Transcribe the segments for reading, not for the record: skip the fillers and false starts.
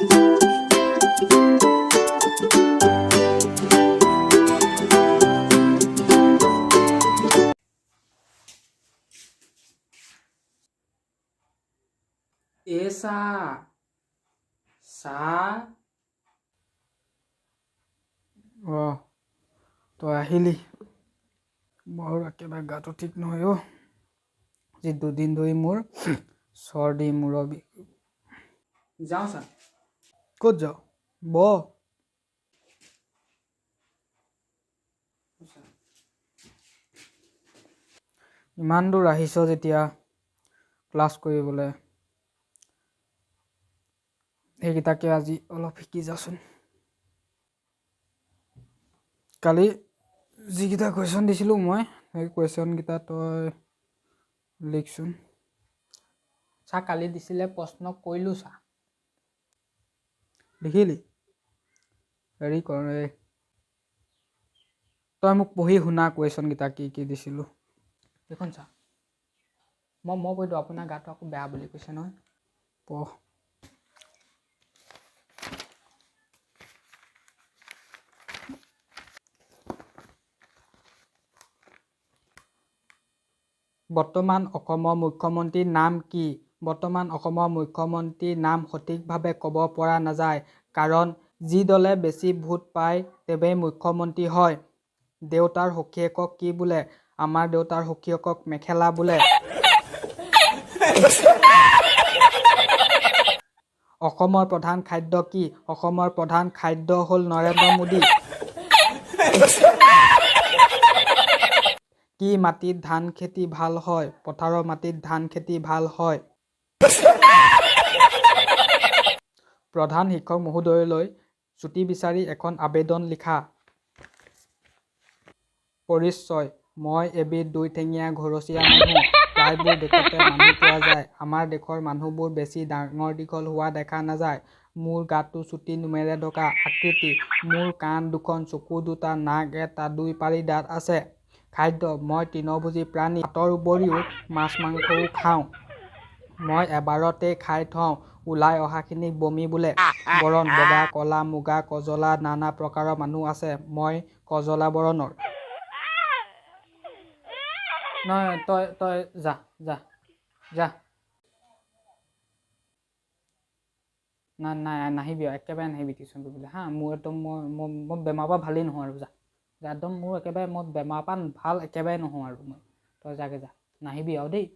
এসা সা তই আহিলি মোৰ একেবাৰে গাটো ঠিক নহয় যি দুদিন ধৰি মোৰ চৰ্দি মূৰৰ বিষ যাওঁ চা ক'ত যাওঁ ইমান দূৰ আহিছ যেতিয়া ক্লাছ কৰিবলৈ সেইকেইটাকে আজি অলপ শিকি যাচোন কালি যিকেইটা কুৱেশ্যন দিছিলোঁ মই সেই কুৱেশ্যনকেইটা তই লিখচোন চা কালি দিছিলে প্ৰশ্ন কৰিলোঁ চা লিখিলি হেৰি কৰ তই মোক পঢ়ি শুনা কুৱেশ্যনকেইটা কি কি দিছিলোঁ দেখোন চা মই কৈ দিওঁ আপোনাৰ গাটো আকৌ বেয়া বুলি কৈছে নহয় পঢ় বৰ্তমান অসমৰ মুখ্যমন্ত্ৰীৰ নাম কি বৰ্তমান অসমৰ মুখ্যমন্ত্ৰীৰ নাম সঠিকভাৱে ক'ব পৰা নাযায় কাৰণ যি দলে বেছি ভোট পায় তেৱেই মুখ্যমন্ত্ৰী হয় দেউতাৰ সখীয়েকক কি বোলে আমাৰ দেউতাৰ সখীয়েকক মেখেলা বোলে অসমৰ প্ৰধান খাদ্য কি অসমৰ প্ৰধান খাদ্য হ'ল নৰেন্দ্ৰ মোদী কি মাটিত ধান খেতি ভাল হয় পথাৰৰ মাটিত ধান খেতি ভাল হয় প্ৰধান শিক্ষক মহোদয়লৈ ছুটি বিচাৰি এখন আবেদন লিখা পৰিচয় মই এবিধ দুইঠেঙীয়া ঘৰচীয়া মানুহ প্ৰায়বোৰ দেশতে মানুহ পোৱা যায় আমাৰ দেশৰ মানুহবোৰ বেছি ডাঙৰ দীঘল হোৱা দেখা নাযায় মোৰ গাটো চুটি নোমেৰে ঢকা আকৃতি মোৰ কাণ দুখন চকু দুটা নাক এটা দুই পাৰি দাঁত আছে খাদ্য মই তৃণভোজী প্ৰাণী ভাতৰ উপৰিও মাছ মাংসও খাওঁ মই এবাৰতেই খাই থওঁ ওলাই অহাখিনিক বমি বোলে বৰণ বগা কলা মুগা কজলা নানা প্ৰকাৰৰ মানুহ আছে মই কজলা বৰণৰ নহয় তই যা নাই নাহিবি একেবাৰে নাহিবি টিউশ্যন কৰিবলৈ হা মোৰ একদম মই বেমাৰৰ পৰা ভালেই নহয় আৰু যা একদম মোৰ একেবাৰে মই বেমাৰৰ পৰা ভাল একেবাৰে নহওঁ আৰু মই তই যাগে যা নাহিবি আৰু দেই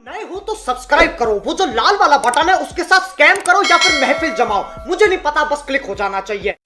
नए हो तो सब्सक्राइब करो वो जो लाल वाला बटन है उसके साथ स्कैम करो या फिर महफिल जमाओ मुझे नहीं पता बस क्लिक हो जाना चाहिए